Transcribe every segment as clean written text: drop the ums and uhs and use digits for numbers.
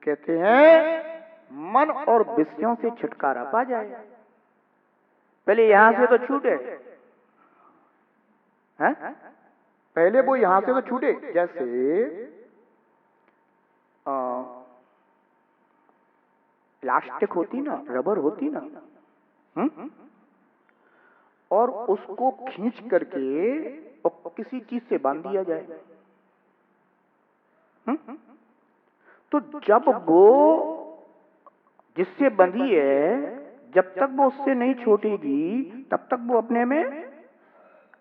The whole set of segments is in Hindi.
कहते हैं मन और विषयों से छुटकारा पा जाए। पहले यहां से तो छूटे हैं, पहले वो यहां से तो छूटे। जैसे प्लास्टिक होती ना, रबर होती ना, और उसको खींच करके और किसी चीज से बांध दिया जाए, तो जब वो जिससे बंधी है, जब तक वो उससे नहीं छूटेगी तब तक वो अपने में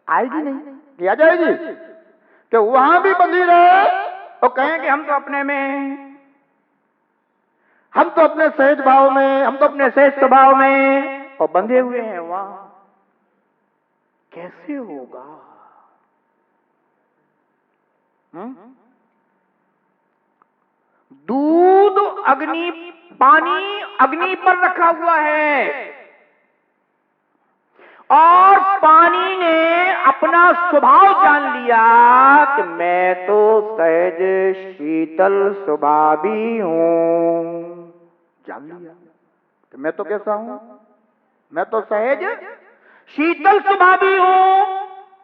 आएगी नहीं। आ जाएगी कि वहां भी बंधी रहे और कहें कि हम तो अपने में, हम तो अपने सहज भाव में, हम तो अपने सहज स्वभाव में, और बंधे हुए हैं वहां। कैसे होगा? दूध अग्नि, पानी अग्नि पर रखा हुआ है और पानी ने अपना स्वभाव जान लिया कि मैं तो सहज शीतल स्वभावी हूं। जान लिया कि मैं तो कैसा हूं, मैं तो सहज शीतल स्वभावी हूं।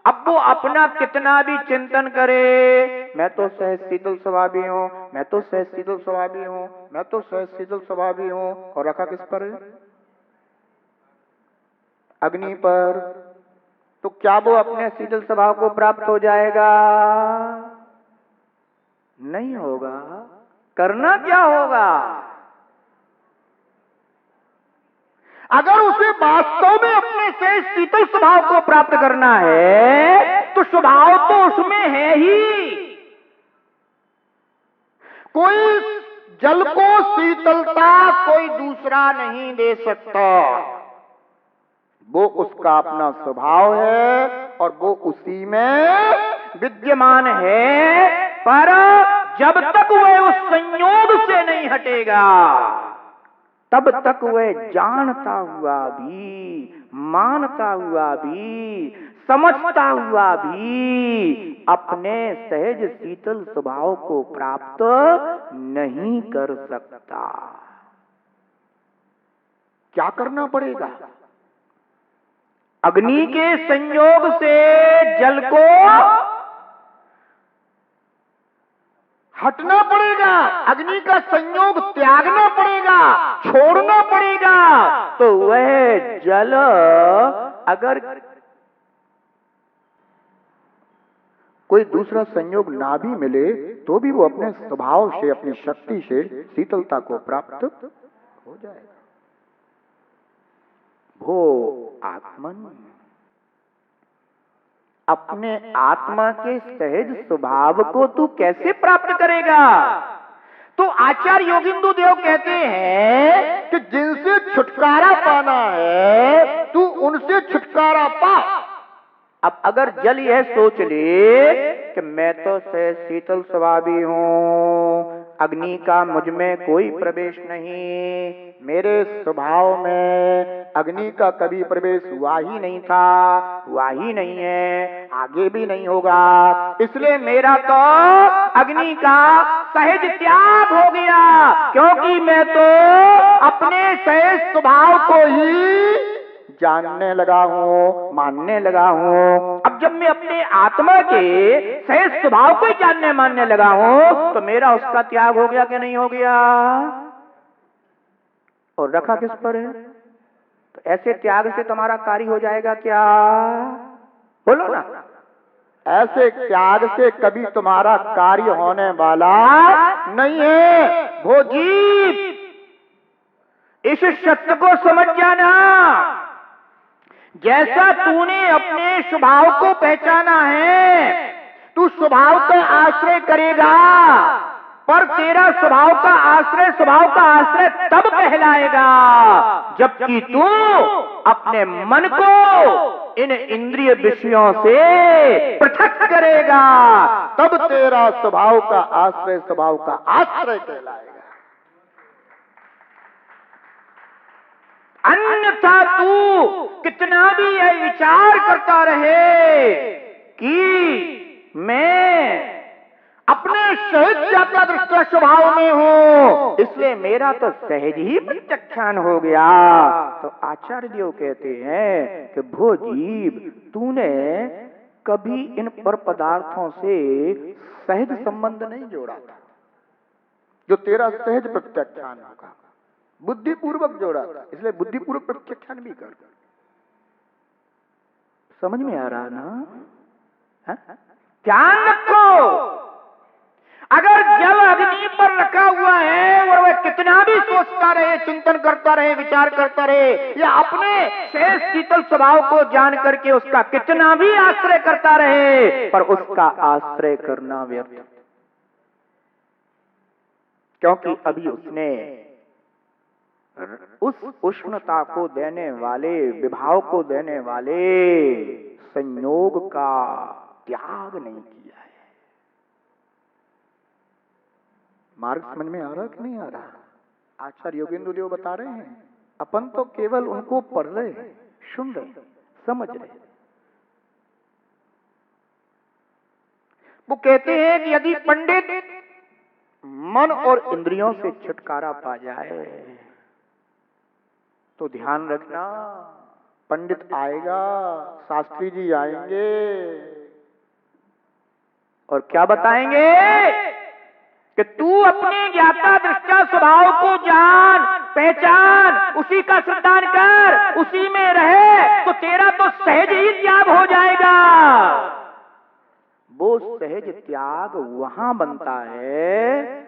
अब वो अपना कितना भी चिंतन करे, मैं तो सहज शीतल स्वभावी हूं, मैं तो सहज शीतल स्वभावी हूं, मैं तो सहज शीतल स्वभावी हूं, और रखा किस पर है? अग्नि पर। तो क्या वो अपने शीतल स्वभाव को प्राप्त हो जाएगा? नहीं होगा। करना क्या होगा? अगर उसे वास्तव में अपने से शीतल स्वभाव को प्राप्त करना है तो स्वभाव तो उसमें है ही। कोई जल को शीतलता कोई दूसरा नहीं दे सकता, वो उसका अपना स्वभाव है और वो उसी में विद्यमान है। पर जब तक वह उस संयोग से नहीं हटेगा तब तक वह जानता हुआ भी, मानता हुआ भी, समझता हुआ भी अपने सहज शीतल स्वभाव को प्राप्त नहीं कर सकता। क्या करना पड़ेगा? अग्नि के संयोग से जल को हटना पड़ेगा, अग्नि का संयोग त्यागना पड़ेगा, छोड़ना पड़ेगा। तो वह जल अगर कोई दूसरा संयोग ना भी मिले तो भी वो अपने स्वभाव से, अपनी शक्ति से शीतलता को प्राप्त हो जाएगा। भो आत्मन, अपने आत्मा के सहज स्वभाव को तू कैसे प्राप्त करेगा? तो आचार्य योगिंदु देव कहते हैं कि जिनसे छुटकारा पाना है तू उनसे छुटकारा पा। अब अगर जल यह सोच ले कि मैं तो सहज शीतल स्वभावी हूं, अग्नि का मुझ में कोई प्रवेश नहीं, मेरे स्वभाव में अग्नि का कभी प्रवेश हुआ ही नहीं था, हुआ ही नहीं है, आगे भी नहीं होगा, इसलिए मेरा तो अग्नि का सहज त्याग हो गया, क्योंकि मैं तो अपने सहज स्वभाव को ही जानने लगा हूं, मानने लगा हूं। अब जब मैं अपने आत्मा के सहज स्वभाव को ही जानने मानने लगा हूं तो मेरा उसका त्याग हो गया कि नहीं हो गया? और रखा किस पर है? तो ऐसे त्याग से तुम्हारा कार्य हो जाएगा क्या? बोलो ना। ऐसे त्याग से कभी तुम्हारा कार्य होने वाला नहीं है। वो जीव इस सत्य को समझ जाना, जैसा तूने अपने स्वभाव को पहचाना है, तू स्वभाव का आश्रय करेगा, पर तेरा स्वभाव का आश्रय तब कहलाएगा जबकि तू अपने मन को इन इंद्रिय विषयों से पृथक करेगा, तब तेरा स्वभाव का आश्रय कहलाएगा। अन्यथा तू कितना भी यह विचार करता रहे कि मैं अपने सहज ज्ञाता दृष्टा स्वभाव में हूं, इसलिए मेरा तो सहज ही प्रत्यक्षान हो गया। तो आचार्य देव कहते हैं कि भो जीव, तूने कभी इन पर पदार्थों से सहज संबंध नहीं जोड़ा था, जो तेरा सहज प्रत्यक्षान होगा, बुद्धिपूर्वक जोड़ा था, इसलिए बुद्धिपूर्वक प्रत्यक्षान भी कर। समझ में आ रहा ना? ध्यान रखो, अगर जल अग्नि पर रखा हुआ है और वह कितना भी सोचता रहे, चिंतन करता रहे, विचार करता रहे, या अपने शेष शीतल स्वभाव को जान करके उसका कितना भी आश्रय करता रहे, पर उसका आश्रय करना व्यर्थ, क्योंकि अभी उसने उस उष्णता को देने वाले, विभाव को देने वाले संयोग का त्याग नहीं किया है। मार्ग समझ में आ रहा कि नहीं आ रहा? आचार्य योगेंद्र देव बता रहे हैं, अपन तो केवल उनको पढ़ रहे हैं, सुन रहे, समझ रहे। वो कहते हैं कि यदि पंडित मन और इंद्रियों से छुटकारा पा जाए तो ध्यान रखना, पंडित आएगा, शास्त्री जी आएंगे और क्या बताएंगे कि तू अपने ज्ञाता दृष्टा स्वभाव को जान, पहचान, उसी का श्रद्धान कर, उसी में रहे, तो तेरा तो सहज ही त्याग हो जाएगा। वो सहज त्याग वहां बनता है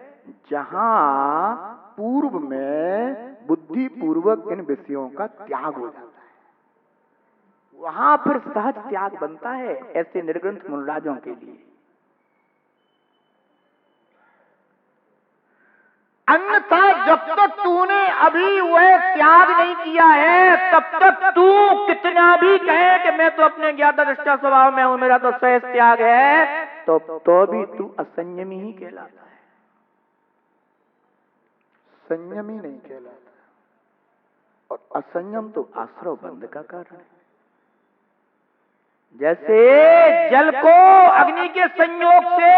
जहां पूर्व में बुद्धि पूर्वक इन विषयों का त्याग हो जाता है, वहां फिर सहज त्याग बनता है ऐसे निर्ग्रंथ मुनिराजों के लिए। अन्यथा जब तक तूने अभी वह त्याग नहीं किया है, तब तक तू कितना भी कहे कि मैं तो अपने ज्ञाता दृष्टा स्वभाव में हूं, मेरा तो सहज त्याग है, तो भी तू असंयमी ही कहलाता है, संयमी नहीं कहलाता। और असंयम तो आश्रव बंध का कारण है। जैसे जल को अग्नि के संयोग से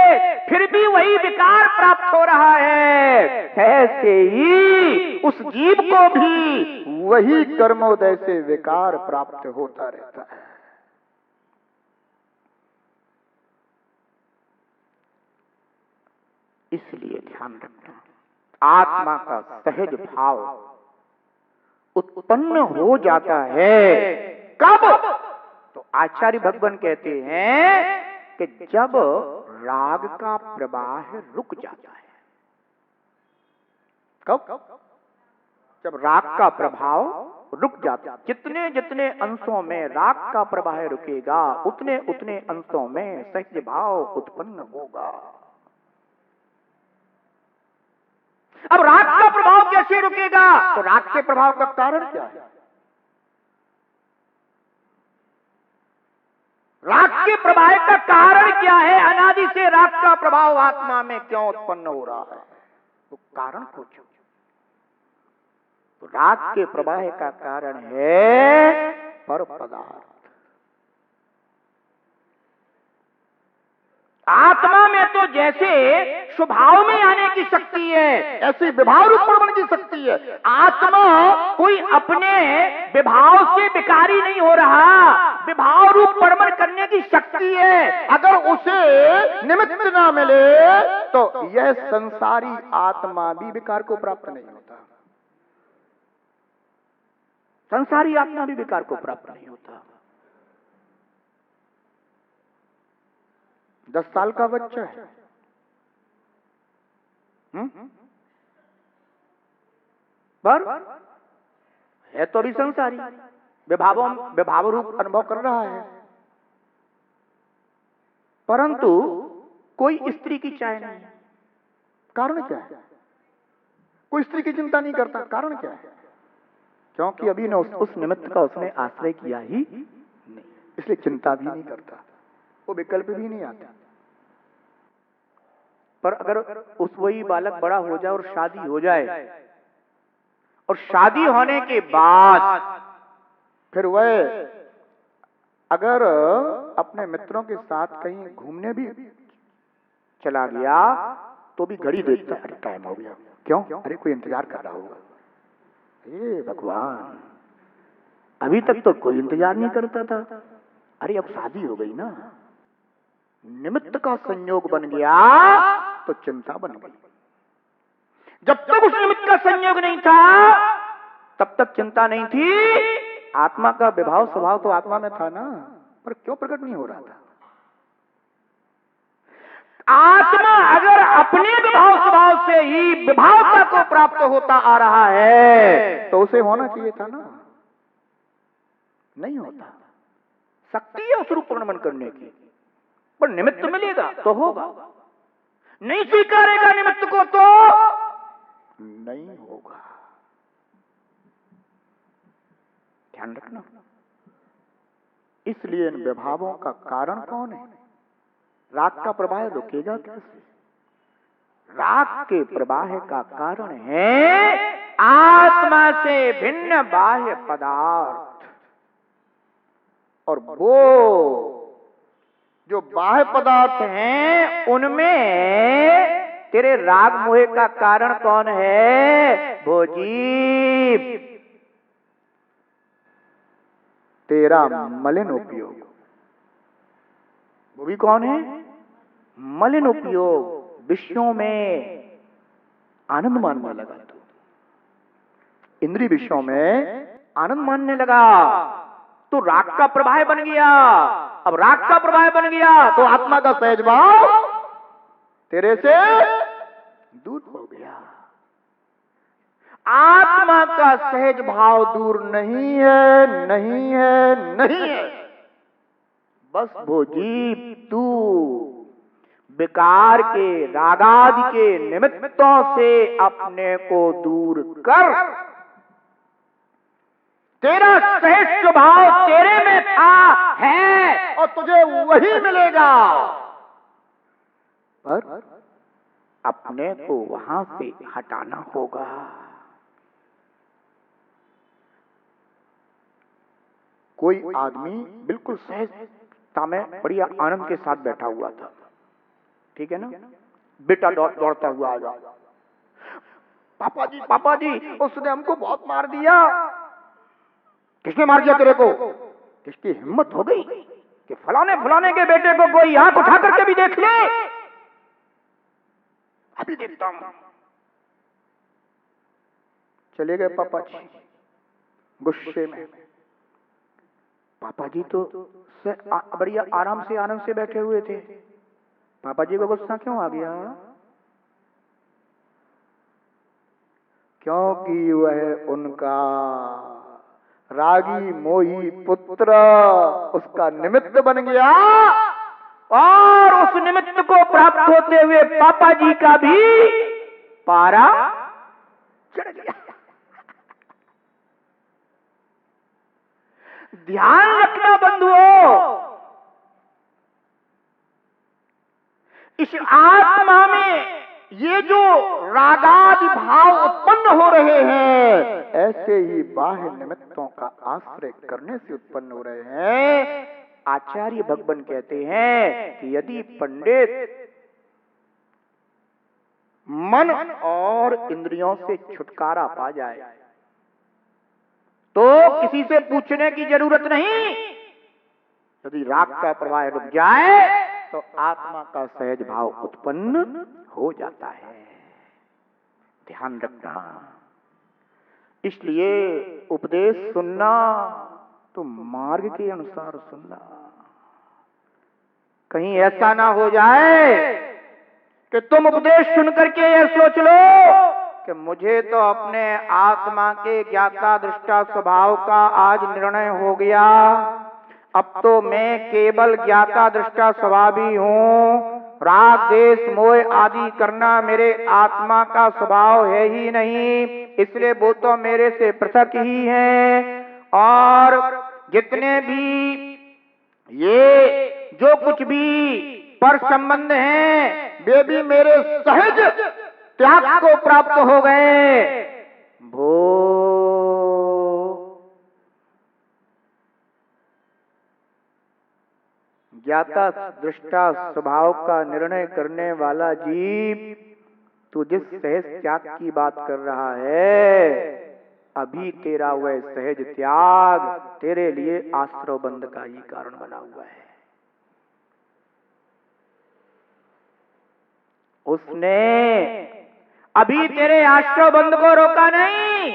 फिर भी वही विकार प्राप्त हो रहा है, ऐसे ही उस जीव को भी वही कर्मोदय से विकार प्राप्त होता रहता है। इसलिए ध्यान रखना, आत्मा का सहज भाव उत्पन्न हो जाता है कब? तो आचार्य भगवान कहते हैं कि जब राग का प्रवाह रुक जाता है। कब? जब राग का प्रभाव रुक जाता है। जितने जितने अंशों में राग का प्रवाह रुकेगा, उतने उतने अंशों में सहज भाव उत्पन्न होगा। अब राग का प्रभाव कैसे रुकेगा? तो राग के प्रभाव का कारण क्या है? राग के प्रभाव का कारण क्या है? अनादि से राग का प्रभाव आत्मा में क्यों उत्पन्न हो रहा है? तो कारण पूछो। तो राग के प्रवाह का कारण है पर पदार्थ। आत्मा में तो जैसे स्वभाव में आने की शक्ति है, ऐसी विभाव रूप प्रबंध की शक्ति है। आत्मा कोई अपने विभाव से विकारी नहीं हो रहा, विभाव रूप प्रबंध करने की शक्ति है। अगर उसे निमित्त ना मिले तो यह संसारी आत्मा भी विकार को प्राप्त नहीं होता। संसारी आत्मा भी विकार को प्राप्त नहीं होता। 10 साल का बच्चा है, पर है तो भी संसारी, विभाव रूप अनुभव कर रहा है, परंतु कोई स्त्री की चाह नहीं। कारण क्या है? कोई स्त्री की चिंता नहीं करता। कारण क्या है? क्योंकि अभी न उस निमित्त का उसने आश्रय किया ही नहीं, इसलिए चिंता भी नहीं करता, वो विकल्प भी नहीं आता। पर अगर उस वही बालक बड़ा हो जाए और शादी हो जाए, और शादी होने के बाद फिर वह अगर अपने मित्रों के साथ कहीं घूमने भी चला गया तो भी घड़ी देखता, अरे टाइम हो गया, क्यों? अरे कोई इंतजार कर रहा होगा। हे भगवान, अभी तक तो कोई इंतजार नहीं करता था, अरे अब शादी हो गई ना, निमित्त का संयोग बन गया तो चिंता बन गई। जब तक उस निमित्त का संयोग नहीं था तब तक चिंता नहीं थी। आत्मा का विभाव स्वभाव तो आत्मा में था ना, पर क्यों प्रकट नहीं हो रहा था? आत्मा अगर अपने विभाव स्वभाव से ही विभावता को प्राप्त होता आ रहा है तो उसे होना चाहिए था ना, नहीं होता। शक्ति है उस रूप पूर्ण करने की, पर निमित्त मिलेगा तो होगा, नहीं स्वीकारेगा निमित्त को तो नहीं होगा। ध्यान रखना। इसलिए इन विभावों का कारण कौन है? राग का प्रवाह रुकेगा कैसे? राग के प्रवाह का कारण है आत्मा से भिन्न बाह्य पदार्थ, और वो जो बाह्य पदार्थ हैं उनमें तेरे राग मोह का कारण कौन है? वो जीव, तेरा मलिन उपयोग। वो भी कौन है? मलिन उपयोग। विषयों में आनंद मानने लगा तू, इंद्रिय विषयों में आनंद मानने लगा तो राग का प्रवाह बन गया। अब राग का प्रवाह बन गया तो आत्मा का सहज भाव तेरे से दूर हो गया। आत्मा का सहज भाव दूर नहीं है, नहीं है, नहीं है। बस वो जीव तू विकार के रागादि के निमित्तों से अपने को दूर कर। तेरा सहज स्वभाव तेरे में था, है, और तुझे वही मिलेगा, पर अपने को वहां से हटाना होगा। कोई आदमी बिल्कुल सहजता में बढ़िया आनंद के साथ बैठा हुआ था, ठीक है ना? बेटा दौड़ता हुआ आया, पापा जी उसने हमको बहुत मार दिया। किसने मार दिया तेरे को? किसकी हिम्मत हो गई कि फलाने के बेटे को कोई आंख उठा करके भी देख ले? अभी देखता हूं। चले गए पापा जी गुस्से में। पापा जी तो बढ़िया आराम से आनंद से बैठे हुए थे, पापा जी को गुस्सा क्यों आ गया? क्योंकि वह उनका रागी मोही पुत्र उसका निमित्त बन गया, और उस निमित्त को प्राप्त होते हुए पापा जी का भी पारा चढ़ गया। ध्यान रखना बंधुओं, इस आत्मा में ये जो रागादि भाव उत्पन्न हो रहे हैं, ऐसे ही बाह्य निमित्तों का आश्रय करने से उत्पन्न हो रहे हैं। आचार्य भगवान कहते हैं कि यदि पंडित मन और इंद्रियों से छुटकारा पा जाए तो किसी से पूछने की जरूरत नहीं। यदि राग का प्रवाह रुक जाए तो आत्मा का सहज भाव उत्पन्न हो जाता है। ध्यान रखना। इसलिए उपदेश सुनना तो मार्ग के अनुसार सुनना। कहीं ऐसा ना हो जाए कि तुम उपदेश सुन करके ये सोच लो कि मुझे तो अपने आत्मा के ज्ञाता दृष्टा स्वभाव का आज निर्णय हो गया, अब तो मैं केवल ज्ञाता दृष्टा स्वभावी हूँ, राग देश मोह आदि करना मेरे आत्मा का स्वभाव है ही नहीं, इसलिए वो तो मेरे से पृथक ही है। और जितने भी ये जो कुछ भी पर संबंध हैं वे भी मेरे सहज त्याग को प्राप्त हो गए। भो ज्ञाता दृष्टा स्वभाव का निर्णय करने वाला जीव, तू जिस सहज त्याग की बात कर रहा है, अभी तेरा वह सहज त्याग तेरे लिए आश्रव बंध का ही कारण बना हुआ है। उसने अभी तेरे आश्रव बंध को रोका नहीं,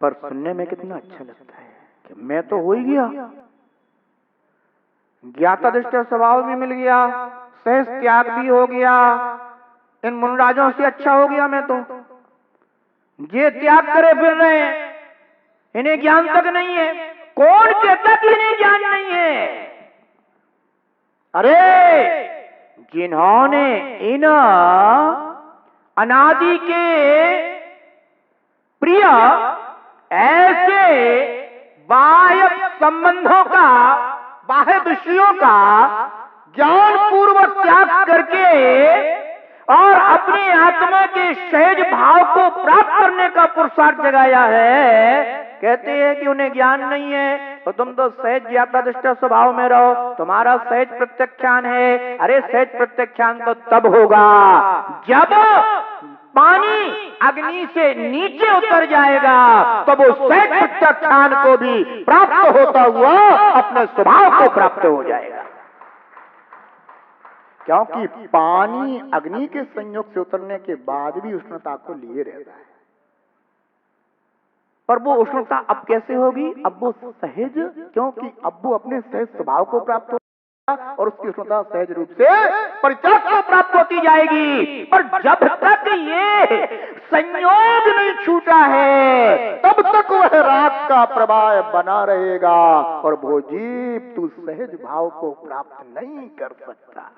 पर सुनने में कितना अच्छा लगता है कि मैं तो हो ही गया, ज्ञाता दृष्टा स्वभाव भी मिल गया, सहज त्याग भी हो गया, इन मुनराजों से अच्छा हो गया मैं तो। ये त्याग करे फिर रहे हैं, इन्हें ज्ञान तक नहीं है। कौन कहता कि इन्हें ज्ञान नहीं है? अरे जिन्होंने इन अनादि के प्रिय ऐसे बाह्य संबंधों का, बाह्य विषयों का ज्ञान पूर्वक त्याग करके और अपनी आत्मा के सहज भाव को प्राप्त करने का पुरुषार्थ जगाया है, कहते हैं कि उन्हें ज्ञान नहीं है, तो तुम तो सहज ज्ञाता दृष्टा स्वभाव में रहो, तुम्हारा सहज प्रत्यक्षान है। अरे सहज प्रत्यक्षान तो तब होगा जब पानी अग्नि से नीचे उतर जाएगा, तो वो सहज प्रत्यक्षान को भी प्राप्त होता हुआ अपने स्वभाव को प्राप्त हो जाएगा। क्योंकि पानी अग्नि के संयोग से उतरने के बाद भी उष्णता को लिए रहता है, पर वो उष्णता अब कैसे होगी? अब वो सहज, क्योंकि अब वो अपने सहज स्वभाव को प्राप्त होगा और उसकी उष्णता सहज रूप से परित्याग को प्राप्त होती जाएगी। पर जब तक ये संयोग नहीं छूटा है, तब तक वह राग का प्रवाह बना रहेगा और वो जीव तू सहज भाव को प्राप्त नहीं कर सकता।